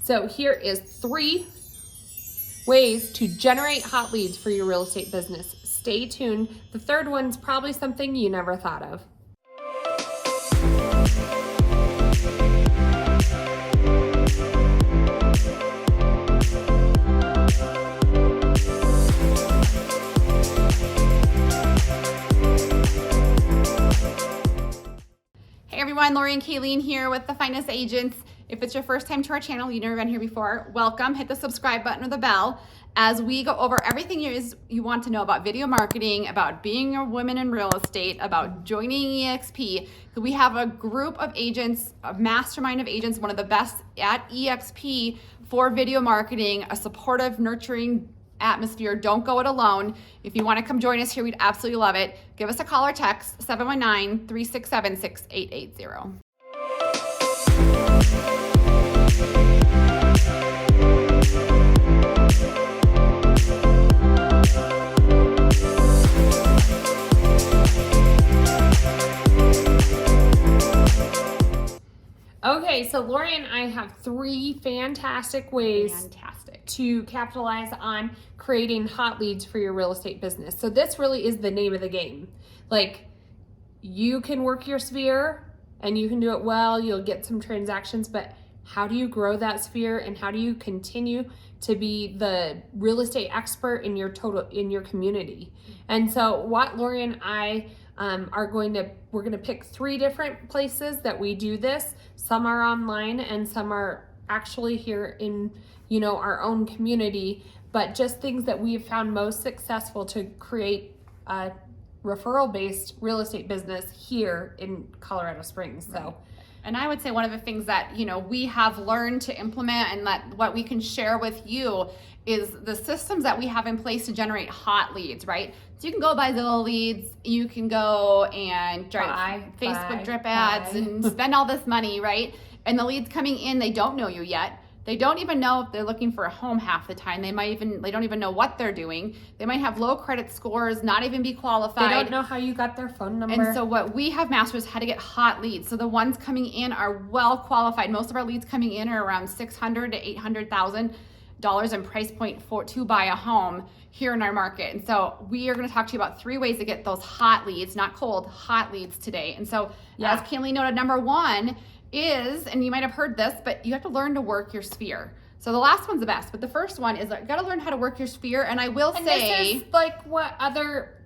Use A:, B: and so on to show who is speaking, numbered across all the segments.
A: So here is 3 ways to generate hot leads for your real estate business. Stay tuned. The third one's probably something you never thought of.
B: Hey everyone, Lori and Kayleen here with the Finest Agents. If it's your first time to our channel, you've never been here before, welcome. Hit the subscribe button or the bell as we go over everything you want to know about video marketing, about being a woman in real estate, about joining EXP. We have a group of agents, a mastermind of agents, one of the best at EXP for video marketing, a supportive, nurturing atmosphere. Don't go it alone. If you want to come join us here, we'd absolutely love it. Give us a call or text 719-367-6880.
A: Okay, so Lori and I have 3 fantastic ways to capitalize on creating hot leads for your real estate business. So this really is the name of the game. Like, you can work your sphere and you can do it well, you'll get some transactions, but how do you grow that sphere and how do you continue to be the real estate expert in your community? And so what Lori and I we're going to pick 3 different places that we do this. Some are online and some are actually here in, our own community, but just things that we have found most successful to create a referral-based real estate business here in Colorado Springs. So,
B: and I would say one of the things that, we have learned to implement and that what we can share with you is the systems that we have in place to generate hot leads, right? So you can go buy Zillow leads, you can go and drive Facebook drip ads and spend all this money, right? And the leads coming in, they don't know you yet. They don't even know if they're looking for a home half the time. They don't even know what they're doing. They might have low credit scores, not even be qualified.
A: They don't know how you got their phone number.
B: And so what we have mastered is how to get hot leads. So the ones coming in are well qualified. Most of our leads coming in are around $600,000 to $800,000 in price point to buy a home here in our market. And so we are going to talk to you about 3 ways to get those hot leads, not cold, hot leads today. And so as Kaylee noted, number 1 is, and you might have heard this, but you have to learn to work your sphere. So the last one's the best, but the first one is you got to learn how to work your sphere. And I will say,
A: this is like what other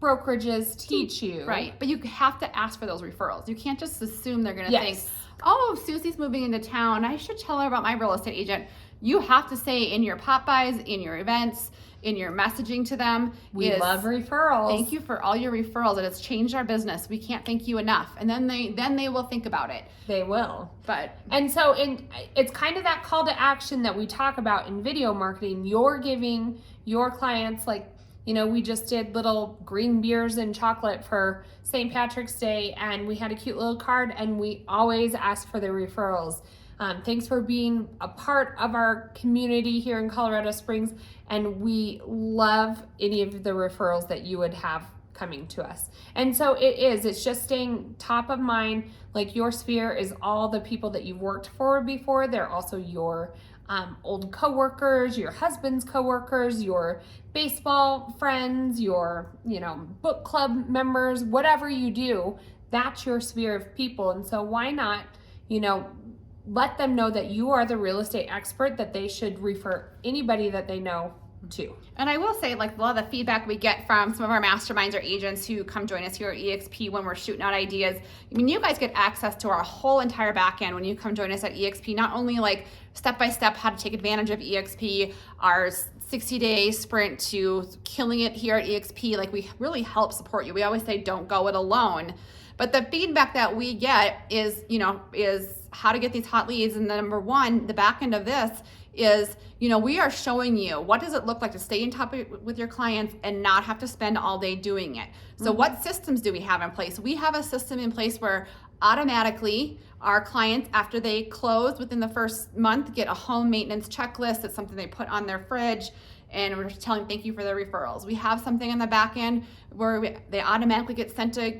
A: brokerages teach you,
B: right? But you have to ask for those referrals. You can't just assume they're going to think, oh, Susie's moving into town, I should tell her about my real estate agent. You have to say in your pop buys, in your events, in your messaging to them,
A: we love referrals.
B: Thank you for all your referrals. It has changed our business. We can't thank you enough. And then they will think about it.
A: They will.
B: But
A: so it's kind of that call to action that we talk about in video marketing. You're giving your clients, we just did little green beers and chocolate for St. Patrick's Day, and we had a cute little card, and we always ask for the referrals. Thanks for being a part of our community here in Colorado Springs, and we love any of the referrals that you would have coming to us. And so it's just staying top of mind. Like, your sphere is all the people that you've worked for before. They're also your old coworkers, your husband's coworkers, your baseball friends, your book club members, whatever you do, that's your sphere of people. And so why not let them know that you are the real estate expert that they should refer anybody that they know to.
B: And I will say, a lot of the feedback we get from some of our masterminds or agents who come join us here at EXP when we're shooting out ideas, you guys get access to our whole entire back end when you come join us at EXP, not only step-by-step how to take advantage of EXP, our 60-day sprint to killing it here at EXP, we really help support you. We always say, don't go it alone. But the feedback that we get is how to get these hot leads. And the number 1, the back end of this is, we are showing you what does it look like to stay in touch with your clients and not have to spend all day doing it. So what systems do we have in place? We have a system in place where automatically our clients, after they close within the first month, get a home maintenance checklist. It's something they put on their fridge. and we're just telling thank you for their referrals. We have something in the back end where they automatically get sent a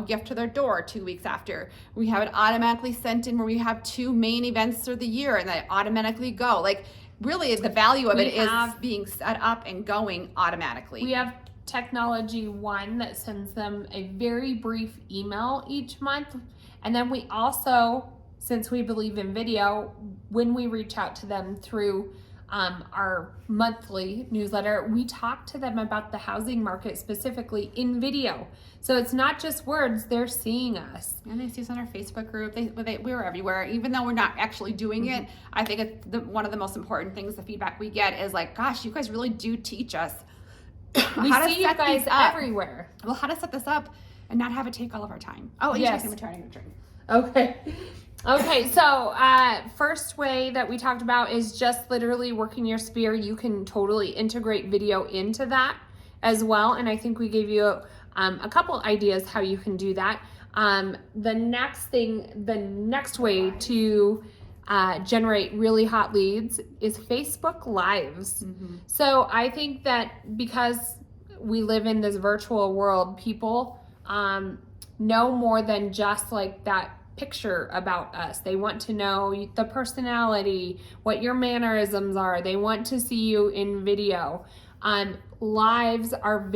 B: gift to their door 2 weeks after. We have it automatically sent in where we have 2 main events through the year and they automatically go. Like really the value of it is being set up and going automatically.
A: We have Technology One that sends them a very brief email each month. And then we also, since we believe in video, when we reach out to them through our monthly newsletter, we talk to them about the housing market specifically in video. So it's not just words, they're seeing us.
B: And they see us on our Facebook group. We're everywhere. Even though we're not actually doing it, I think it's one of the most important things, the feedback we get is like, gosh, you guys really do teach us
A: We
B: how
A: see
B: to
A: you
B: set
A: guys
B: these up.
A: everywhere.
B: Well, how to set this up and not have it take all of our time. Oh,
A: yes.
B: Maternity return.
A: Okay, so first way that we talked about is just literally working your sphere. You can totally integrate video into that as well. And I think we gave you a couple ideas how you can do that. The next way to generate really hot leads is Facebook Lives. So I think that because we live in this virtual world, people know more than just like that picture about us. They want to know the personality, what your mannerisms are. They want to see you in video. Lives are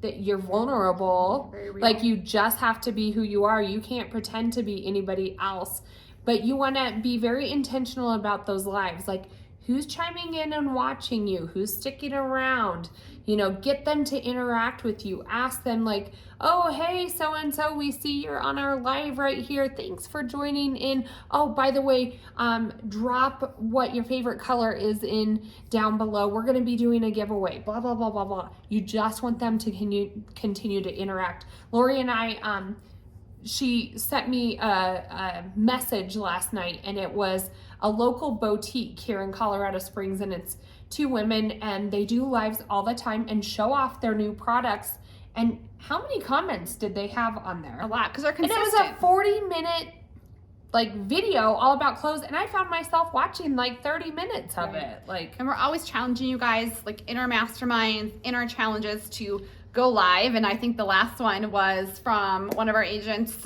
A: that you're vulnerable. Like you just have to be who you are. You can't pretend to be anybody else. But you want to be very intentional about those lives. Like who's chiming in and watching you? Who's sticking around? Get them to interact with you. Ask them like, oh, hey, so-and-so, we see you're on our live right here. Thanks for joining in. Oh, by the way, drop what your favorite color is in down below. We're going to be doing a giveaway, blah, blah, blah, blah, blah. You just want them to continue to interact. Lori and I, she sent me a message last night, and it was a local boutique here in Colorado Springs, and it's 2 women, and they do lives all the time and show off their new products. And how many comments did they have on there?
B: A lot, because they're consistent.
A: And it was a 40-minute video all about clothes, and I found myself watching 30 minutes of it.
B: And we're always challenging you guys, in our masterminds, in our challenges, to go live. And I think the last one was from one of our agents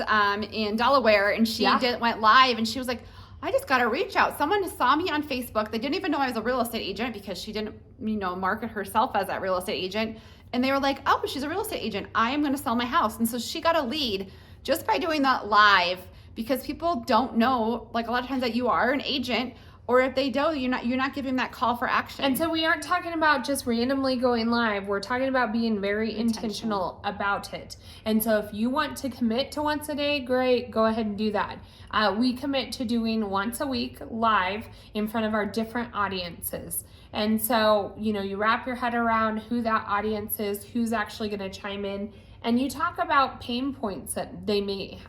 B: in Delaware, and she went live, and she was like, I just got to reach out. Someone saw me on Facebook. They didn't even know I was a real estate agent because she didn't, market herself as that real estate agent. And they were like, oh, she's a real estate agent. I am going to sell my house. And so she got a lead just by doing that live, because people don't know, a lot of times, that you are an agent, or if they do, you're not giving that call for action.
A: And so we aren't talking about just randomly going live. We're talking about being very intentional about it. And so if you want to commit to once a day, great, go ahead and do that. We commit to doing once a week live in front of our different audiences. And so, you wrap your head around who that audience is, who's actually going to chime in, and you talk about pain points that they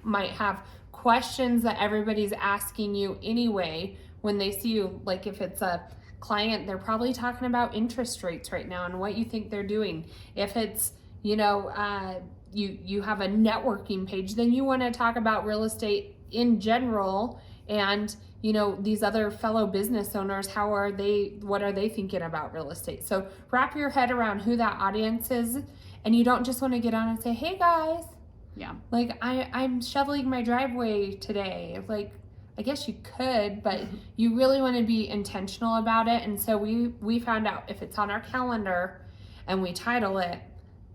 A: might have, questions that everybody's asking you anyway when they see you. Like if it's a client, they're probably talking about interest rates right now and what you think they're doing. If it's, you have a networking page, then you want to talk about real estate in general and, these other fellow business owners, what are they thinking about real estate? So wrap your head around who that audience is, and you don't just want to get on and say, hey guys, I'm shoveling my driveway today. I guess you could, but you really want to be intentional about it. And so we found out if it's on our calendar and we title it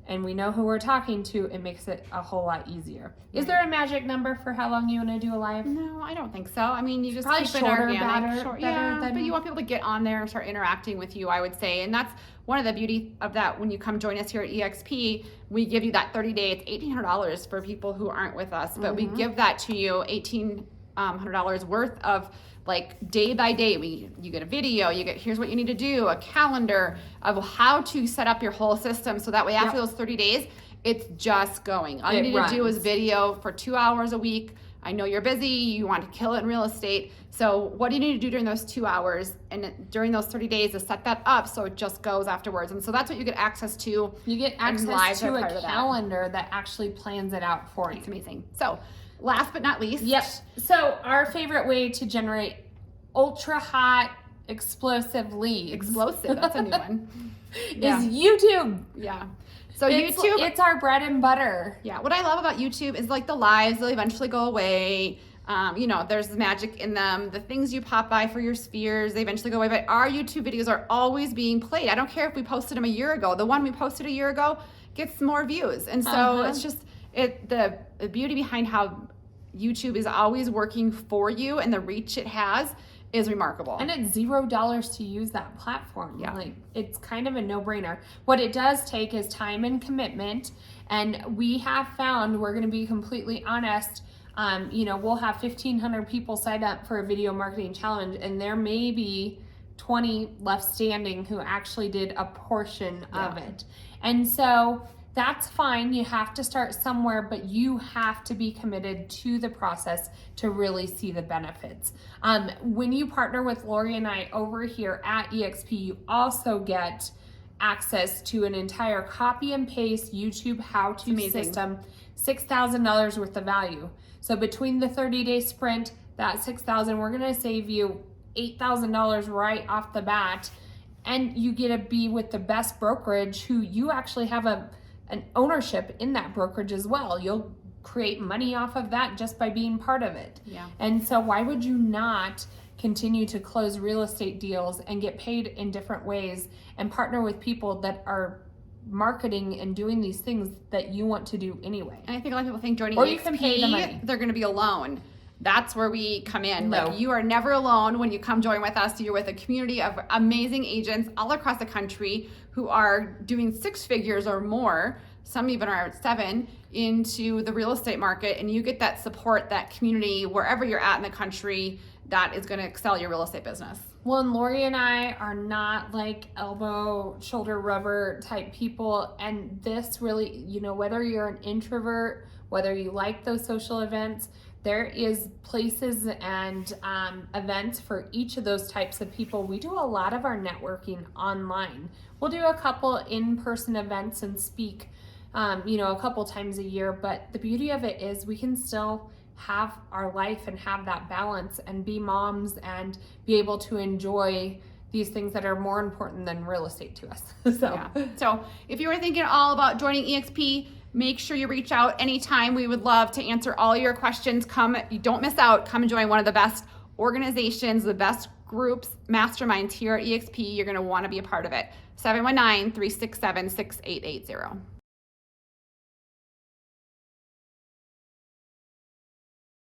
A: and we know who we're talking to, it makes it a whole lot easier. Is there a magic number for how long you want to do a live?
B: No, I don't think so. I mean, you just
A: probably
B: keep
A: shorter,
B: it organic.
A: better
B: But you want people to get on there and start interacting with you, I would say. And that's one of the beauty of that. When you come join us here at EXP, we give you that 30-day. It's $1,800 for people who aren't with us, but we give that to you, $1,800 worth of day by day. You get a video, here's what you need to do, a calendar of how to set up your whole system, so that way after those 30 days, it's just going. All you need to do is video for 2 hours a week. I know you're busy, you want to kill it in real estate. So what do you need to do during those 2 hours and during those 30 days to set that up so it just goes afterwards? And so that's what you get access to.
A: You get access to a calendar that actually plans it out for you.
B: It's amazing. So last but not least.
A: Yep. So our favorite way to generate ultra hot explosive leads.
B: Explosive, that's a new one.
A: Is YouTube.
B: Yeah. So
A: It's,
B: YouTube,
A: it's our bread and butter.
B: yeah, what I love about YouTube is like the lives, they'll eventually go away. There's magic in them. The things you pop by for your spheres, they eventually go away. But our YouTube videos are always being played. I don't care if we posted them a year ago. The one we posted a year ago gets more views. And so it's just the beauty behind how YouTube is always working for you and the reach it has is remarkable.
A: And it's $0 to use that platform.
B: Yeah.
A: Like, it's kind of a no-brainer. What it does take is time and commitment. And we have found, we're going to be completely honest, we'll have 1,500 people sign up for a video marketing challenge, and there may be 20 left standing who actually did a portion of it. And so that's fine. You have to start somewhere, but you have to be committed to the process to really see the benefits. When you partner with Lori and I over here at EXP, you also get access to an entire copy and paste YouTube how-to system, $6,000 worth of value. So between the 30-day sprint, that $6,000, we're gonna save you $8,000 right off the bat, and you get to be with the best brokerage who you actually have an ownership in that brokerage as well. You'll create money off of that just by being part of it.
B: Yeah.
A: And so why would you not continue to close real estate deals and get paid in different ways and partner with people that are marketing and doing these things that you want to do anyway?
B: And I think a lot of people think joining
A: Or
B: EXP,
A: you can pay the money.
B: they're going to be alone. That's where we come in.
A: No.
B: Like, you are never alone when you come join with us. You're with a community of amazing agents all across the country who are doing 6 figures or more. Some even are at 7 into the real estate market, and you get that support, that community wherever you're at in the country that is going to excel your real estate business.
A: Well, and Lori and I are not like elbow, shoulder rubber type people. And this really, whether you're an introvert, whether you like those social events, there is places and events for each of those types of people. We do a lot of our networking online. We'll do a couple in-person events and speak, a couple times a year. But the beauty of it is we can still have our life and have that balance and be moms and be able to enjoy these things that are more important than real estate to us.
B: So if you were thinking all about joining EXP, make sure you reach out anytime. We would love to answer all your questions. Don't miss out. Come and join one of the best organizations, the best groups, masterminds here at EXP. You're going to want to be a part of it. 719-367-6880.